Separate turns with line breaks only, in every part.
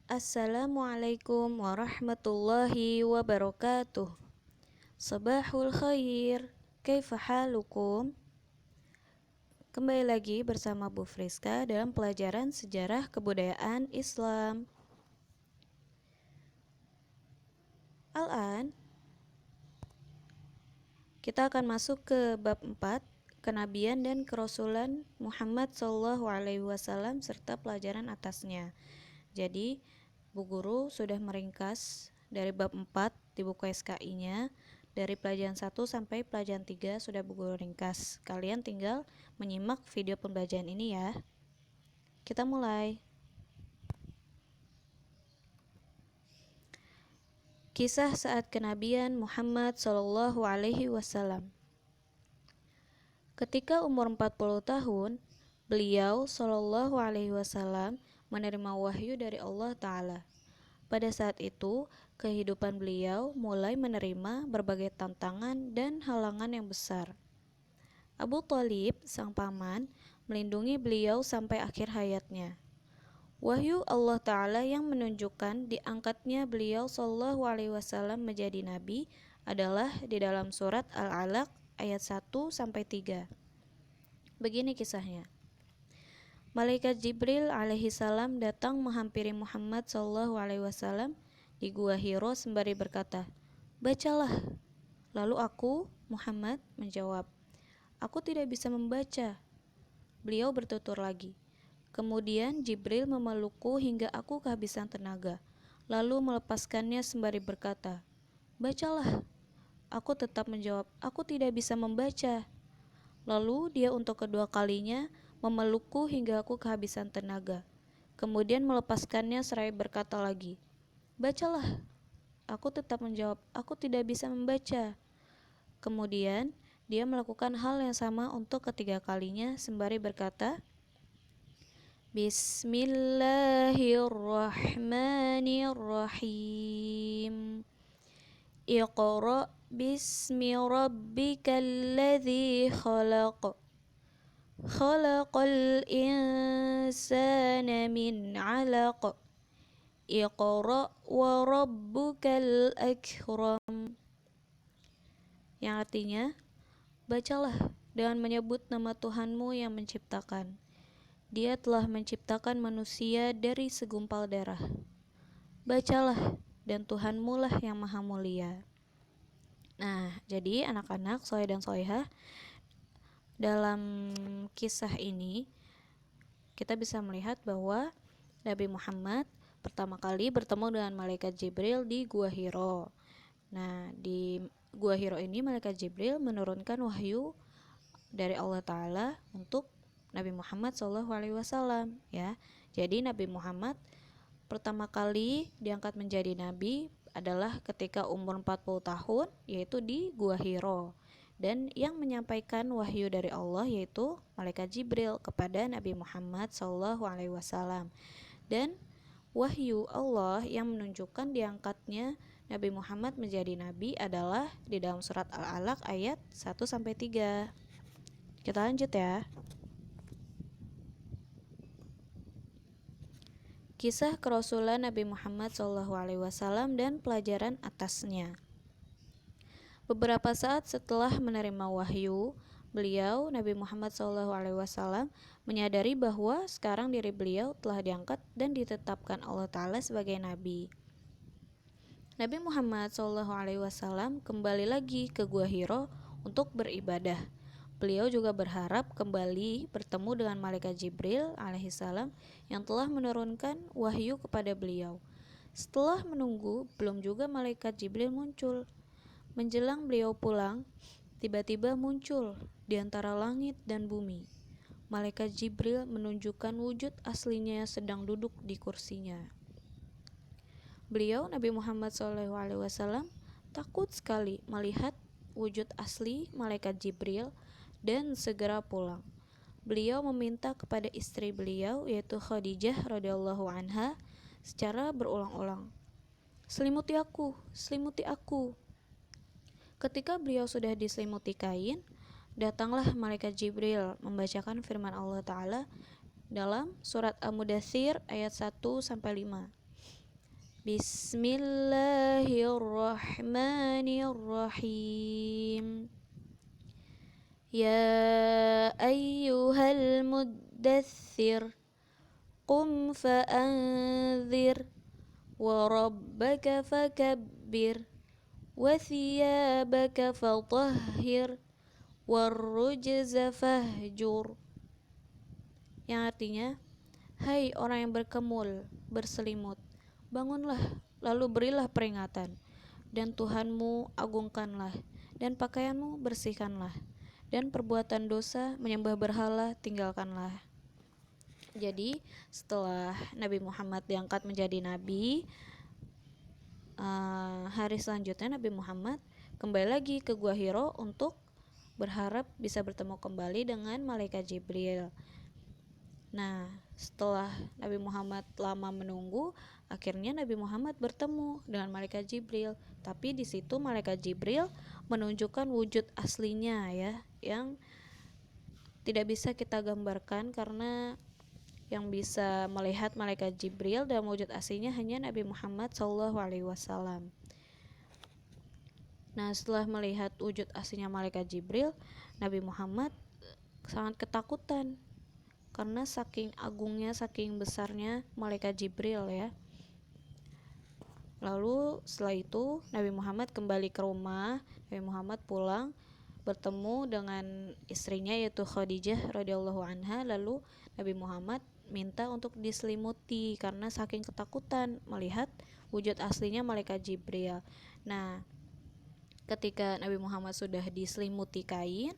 Assalamualaikum warahmatullahi wabarakatuh. Sabahul khair. Kaifa halukum? Kembali lagi bersama Bu Friska dalam pelajaran sejarah kebudayaan Islam. Al-an kita akan masuk ke bab 4, kenabian dan kerasulan Muhammad SAW serta pelajaran atasnya. Jadi, Bu Guru sudah meringkas dari bab 4 di buku SKI-nya. Dari pelajaran 1 sampai pelajaran 3 sudah Bu Guru ringkas. Kalian tinggal menyimak video pembelajaran ini ya. Kita mulai. Kisah saat kenabian Muhammad SAW. Ketika umur 40 tahun, beliau SAW menerima wahyu dari Allah Ta'ala. Pada saat itu, kehidupan beliau mulai menerima berbagai tantangan dan halangan yang besar. Abu Thalib, sang paman, melindungi beliau sampai akhir hayatnya. Wahyu Allah Ta'ala yang menunjukkan diangkatnya beliau SAW menjadi nabi adalah di dalam surat Al-Alaq ayat 1-3. Begini kisahnya. Malaikat Jibril alaihi salam datang menghampiri Muhammad SAW di Gua Hiro sembari berkata, "Bacalah." Lalu aku, Muhammad, menjawab, "Aku tidak bisa membaca." Beliau bertutur lagi. Kemudian Jibril memelukku hingga aku kehabisan tenaga, lalu melepaskannya sembari berkata, "Bacalah." Aku tetap menjawab, "Aku tidak bisa membaca." Lalu dia untuk kedua kalinya memelukku hingga aku kehabisan tenaga. Kemudian melepaskannya seraya berkata lagi, "Bacalah." Aku tetap menjawab, "Aku tidak bisa membaca." Kemudian dia melakukan hal yang sama untuk ketiga kalinya sembari berkata, "Bismillahirrahmanirrahim. Iqra' bismi rabbikal ladzi khalaq. Khalaqal insana min 'alaq. Iqra' wa rabbukal akram." Yang artinya, bacalah dengan menyebut nama Tuhanmu yang menciptakan. Dia telah menciptakan manusia dari segumpal darah. Bacalah, dan Tuhanmu lah yang maha mulia. Nah, jadi anak-anak, soleh dan solehah, dalam kisah ini kita bisa melihat bahwa Nabi Muhammad pertama kali bertemu dengan malaikat Jibril di Gua Hiro. Nah, di Gua Hiro ini malaikat Jibril menurunkan wahyu dari Allah Ta'ala untuk Nabi Muhammad SAW ya. Jadi Nabi Muhammad pertama kali diangkat menjadi nabi adalah ketika umur 40 tahun, yaitu di Gua Hiro. Dan yang menyampaikan wahyu dari Allah yaitu malaikat Jibril kepada Nabi Muhammad SAW. Dan wahyu Allah yang menunjukkan diangkatnya Nabi Muhammad menjadi nabi adalah di dalam surat Al-Alaq ayat 1-3. Kita lanjut ya. Kisah kerasulan Nabi Muhammad SAW dan pelajaran atasnya. Beberapa saat setelah menerima wahyu, beliau Nabi Muhammad SAW menyadari bahwa sekarang diri beliau telah diangkat dan ditetapkan Allah Ta'ala sebagai nabi. Nabi Muhammad SAW kembali lagi ke Gua Hiro untuk beribadah. Beliau juga berharap kembali bertemu dengan malaikat Jibril alaihissalam yang telah menurunkan wahyu kepada beliau. Setelah menunggu, belum juga malaikat Jibril muncul. Menjelang beliau pulang, tiba-tiba muncul di antara langit dan bumi. Malaikat Jibril menunjukkan wujud aslinya sedang duduk di kursinya. Beliau Nabi Muhammad SAW takut sekali melihat wujud asli malaikat Jibril dan segera pulang. Beliau meminta kepada istri beliau yaitu Khadijah radhiyallahu anha secara berulang-ulang, "Selimuti aku, selimuti aku." Ketika beliau sudah diselimuti kain, datanglah malaikat Jibril membacakan firman Allah Ta'ala dalam surat Al-Mudaththir ayat 1-5. Bismillahirrahmanirrahim. Ya ayyuhal muddaththir qum fa'anzir wa rabbaka fakabbir wa thiyabaka fatahhir warrujza fahjur, yang artinya, hai orang yang berkemul, berselimut, bangunlah, lalu berilah peringatan, dan Tuhanmu agungkanlah, dan pakaianmu bersihkanlah, dan perbuatan dosa menyembah berhala tinggalkanlah. Jadi setelah Nabi Muhammad diangkat menjadi nabi, hari selanjutnya Nabi Muhammad kembali lagi ke Gua Hiro untuk berharap bisa bertemu kembali dengan malaikat Jibril. Nah, setelah Nabi Muhammad lama menunggu, akhirnya Nabi Muhammad bertemu dengan malaikat Jibril. Tapi di situ malaikat Jibril menunjukkan wujud aslinya ya, yang tidak bisa kita gambarkan karena yang bisa melihat malaikat Jibril dalam wujud aslinya hanya Nabi Muhammad SAW. Nah, setelah melihat wujud aslinya malaikat Jibril, Nabi Muhammad sangat ketakutan karena saking agungnya, saking besarnya malaikat Jibril ya. Lalu setelah itu Nabi Muhammad kembali ke rumah. Nabi Muhammad pulang bertemu dengan istrinya yaitu Khadijah radhiyallahu anha. Lalu Nabi Muhammad minta untuk diselimuti karena saking ketakutan melihat wujud aslinya malaikat Jibril. Nah, ketika Nabi Muhammad sudah diselimuti kain,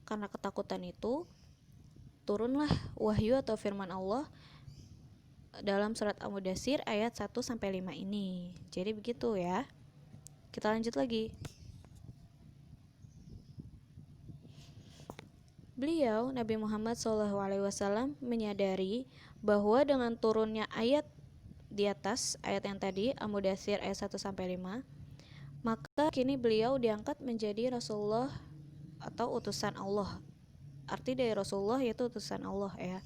karena ketakutan itu turunlah wahyu atau firman Allah dalam surat Al-Mudaththir ayat 1-5 ini. Jadi begitu ya. Kita lanjut lagi. Beliau Nabi Muhammad SAW menyadari bahwa dengan turunnya ayat di atas, ayat yang tadi Al-Mudaththir ayat 1-5, maka kini beliau diangkat menjadi Rasulullah atau utusan Allah. Arti dari Rasulullah yaitu utusan Allah ya.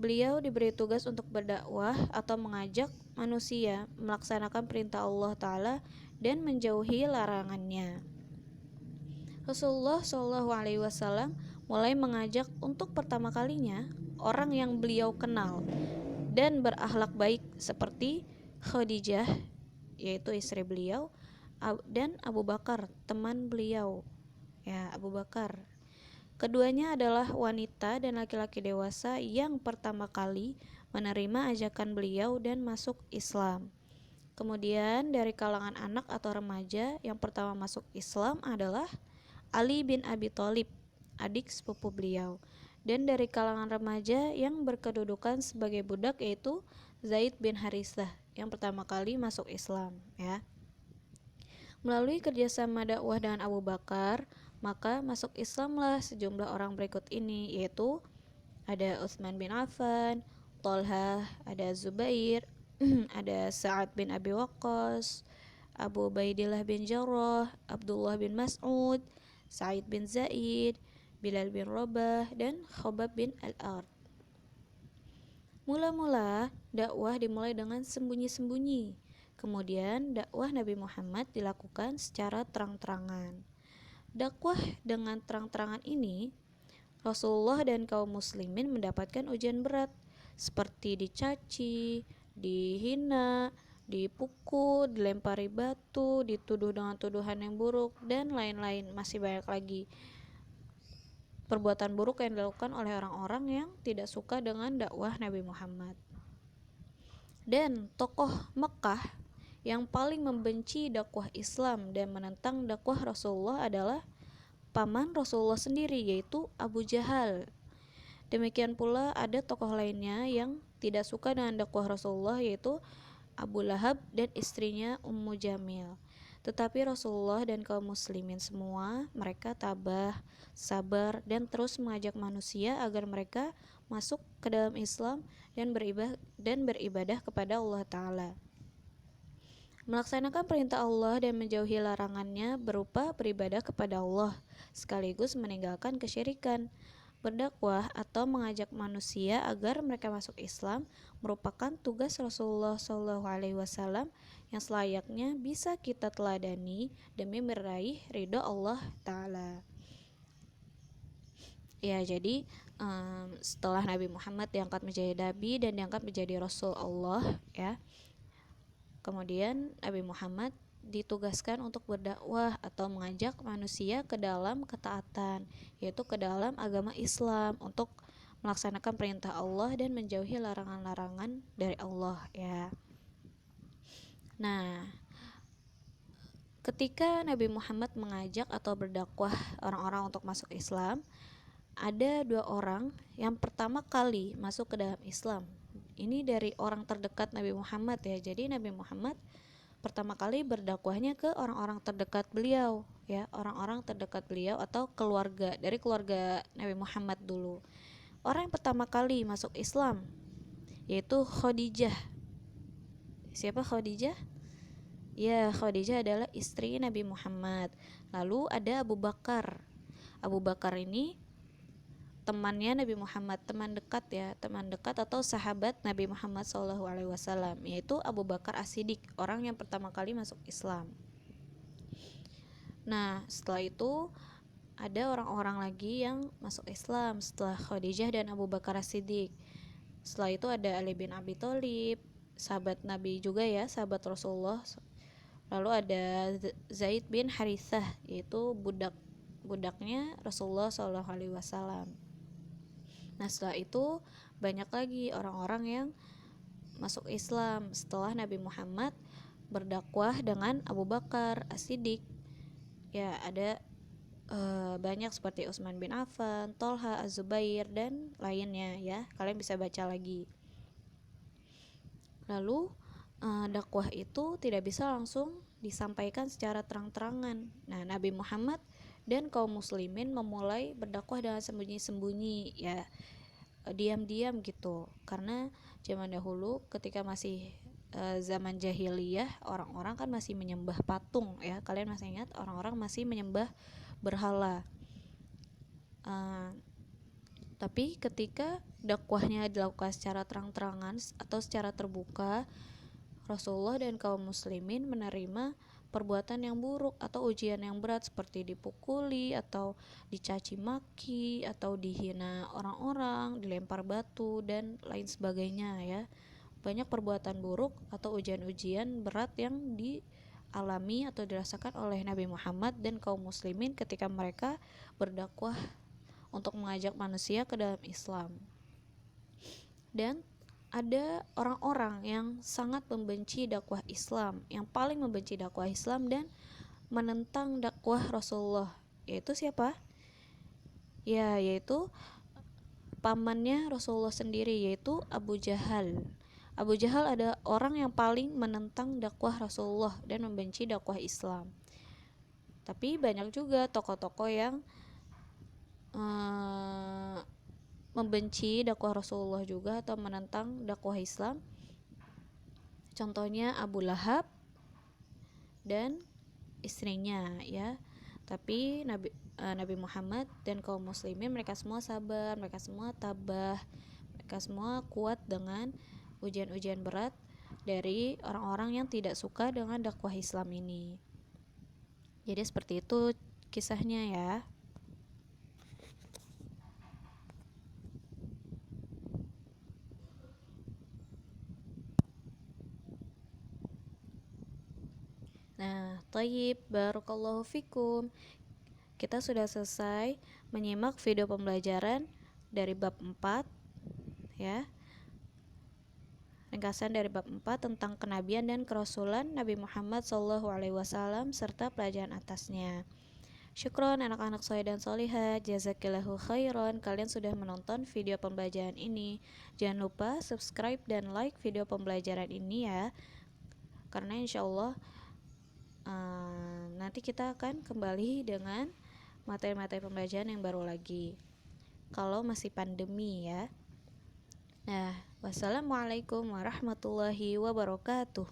Beliau diberi tugas untuk berdakwah atau mengajak manusia melaksanakan perintah Allah Ta'ala dan menjauhi larangannya. Rasulullah SAW mulai mengajak untuk pertama kalinya orang yang beliau kenal dan berakhlak baik seperti Khadijah yaitu istri beliau dan Abu Bakar teman beliau ya, Abu Bakar. Keduanya adalah wanita dan laki-laki dewasa yang pertama kali menerima ajakan beliau dan masuk Islam. Kemudian dari kalangan anak atau remaja yang pertama masuk Islam adalah Ali bin Abi Thalib, adik sepupu beliau. Dan dari kalangan remaja yang berkedudukan sebagai budak yaitu Zaid bin Harithah yang pertama kali masuk Islam ya. Melalui kerjasama dakwah dengan Abu Bakar, maka masuk Islamlah sejumlah orang berikut ini, yaitu ada Utsman bin Affan, Thalhah, ada Zubair, ada Sa'ad bin Abi Waqqas, Abu Ubaidillah bin Jarrah, Abdullah bin Mas'ud, Sa'id bin Zaid, Bilal bin Rabah, dan Khobab bin Al-Ard. Mula-mula dakwah dimulai dengan sembunyi-sembunyi. Kemudian dakwah Nabi Muhammad dilakukan secara terang-terangan. Dakwah dengan terang-terangan ini, Rasulullah dan kaum muslimin mendapatkan ujian berat seperti dicaci, dihina, dipukul, dilempari batu, dituduh dengan tuduhan yang buruk, dan lain-lain. Masih banyak lagi perbuatan buruk yang dilakukan oleh orang-orang yang tidak suka dengan dakwah Nabi Muhammad. Dan tokoh Mekah yang paling membenci dakwah Islam dan menentang dakwah Rasulullah adalah paman Rasulullah sendiri, yaitu Abu Jahal. Demikian pula ada tokoh lainnya yang tidak suka dengan dakwah Rasulullah, yaitu Abu Lahab dan istrinya Ummu Jamil. Tetapi Rasulullah dan kaum muslimin semua, mereka tabah, sabar, dan terus mengajak manusia agar mereka masuk ke dalam Islam dan beribadah kepada Allah Ta'ala. Melaksanakan perintah Allah dan menjauhi larangannya berupa beribadah kepada Allah, sekaligus meninggalkan kesyirikan. Berdakwah atau mengajak manusia agar mereka masuk Islam merupakan tugas Rasulullah SAW yang selayaknya bisa kita teladani demi meraih ridho Allah Ta'ala. Ya, jadi setelah Nabi Muhammad diangkat menjadi Nabi dan diangkat menjadi Rasul Allah, ya, kemudian Nabi Muhammad ditugaskan untuk berdakwah atau mengajak manusia ke dalam ketaatan, yaitu ke dalam agama Islam, untuk melaksanakan perintah Allah dan menjauhi larangan-larangan dari Allah, ya. Nah, ketika Nabi Muhammad mengajak atau berdakwah orang-orang untuk masuk Islam, ada dua orang yang pertama kali masuk ke dalam Islam. Ini dari orang terdekat Nabi Muhammad, ya. Jadi Nabi Muhammad pertama kali berdakwahnya ke orang-orang terdekat beliau, ya, orang-orang terdekat beliau atau keluarga, dari keluarga Nabi Muhammad dulu. Orang yang pertama kali masuk Islam yaitu Khadijah. Siapa Khadijah? Ya, Khadijah adalah istri Nabi Muhammad. Lalu ada Abu Bakar. Abu Bakar ini temannya Nabi Muhammad, teman dekat, ya, teman dekat atau sahabat Nabi Muhammad SAW, yaitu Abu Bakar As-Siddiq, orang yang pertama kali masuk Islam. Nah, setelah itu ada orang-orang lagi yang masuk Islam setelah Khadijah dan Abu Bakar As-Siddiq. Setelah itu ada Ali bin Abi Thalib, sahabat Nabi juga, ya, sahabat Rasulullah. Lalu ada Zaid bin Harithah, yaitu budaknya Rasulullah SAW. Nah, setelah itu banyak lagi orang-orang yang masuk Islam setelah Nabi Muhammad berdakwah dengan Abu Bakar As-Siddiq. Ya, ada banyak seperti Utsman bin Affan, Tolha, Az-Zubair, dan lainnya, ya. Kalian bisa baca lagi. Lalu dakwah itu tidak bisa langsung disampaikan secara terang-terangan. Nah, Nabi Muhammad dan kaum muslimin memulai berdakwah dengan sembunyi-sembunyi, ya, diam-diam gitu. Karena zaman dahulu ketika masih zaman jahiliyah, orang-orang kan masih menyembah patung, ya. Kalian masih ingat orang-orang masih menyembah berhala. Tapi ketika dakwahnya dilakukan secara terang-terangan atau secara terbuka, Rasulullah dan kaum muslimin menerima perbuatan yang buruk atau ujian yang berat seperti dipukuli atau dicaci maki atau dihina orang-orang, dilempar batu dan lain sebagainya, ya. Banyak perbuatan buruk atau ujian-ujian berat yang dialami atau dirasakan oleh Nabi Muhammad dan kaum muslimin ketika mereka berdakwah untuk mengajak manusia ke dalam Islam. Dan ada orang-orang yang sangat membenci dakwah Islam, yang paling membenci dakwah Islam dan menentang dakwah Rasulullah. Yaitu siapa? Ya, yaitu pamannya Rasulullah sendiri, yaitu Abu Jahal. Abu Jahal ada orang yang paling menentang dakwah Rasulullah dan membenci dakwah Islam. Tapi banyak juga tokoh-tokoh yang membenci dakwah Rasulullah juga atau menentang dakwah Islam. Contohnya Abu Lahab dan istrinya, ya. Tapi Nabi Muhammad dan kaum muslimin, mereka semua sabar, mereka semua tabah, mereka semua kuat dengan ujian-ujian berat dari orang-orang yang tidak suka dengan dakwah Islam ini. Jadi seperti itu kisahnya, ya. Nah, thayyib, barakallahu fikum. Kita sudah selesai menyimak video pembelajaran dari bab 4, ya. Ringkasan dari bab 4 tentang kenabian dan kerasulan Nabi Muhammad SAW serta pelajaran atasnya. Syukron anak-anak soleh dan solihat, jazakillahu khairan, kalian sudah menonton video pembelajaran ini. Jangan lupa subscribe dan like video pembelajaran ini, ya. Karena insyaallah nanti kita akan kembali dengan materi-materi pembelajaran yang baru lagi kalau masih pandemi, ya. Nah, wassalamualaikum warahmatullahi wabarakatuh.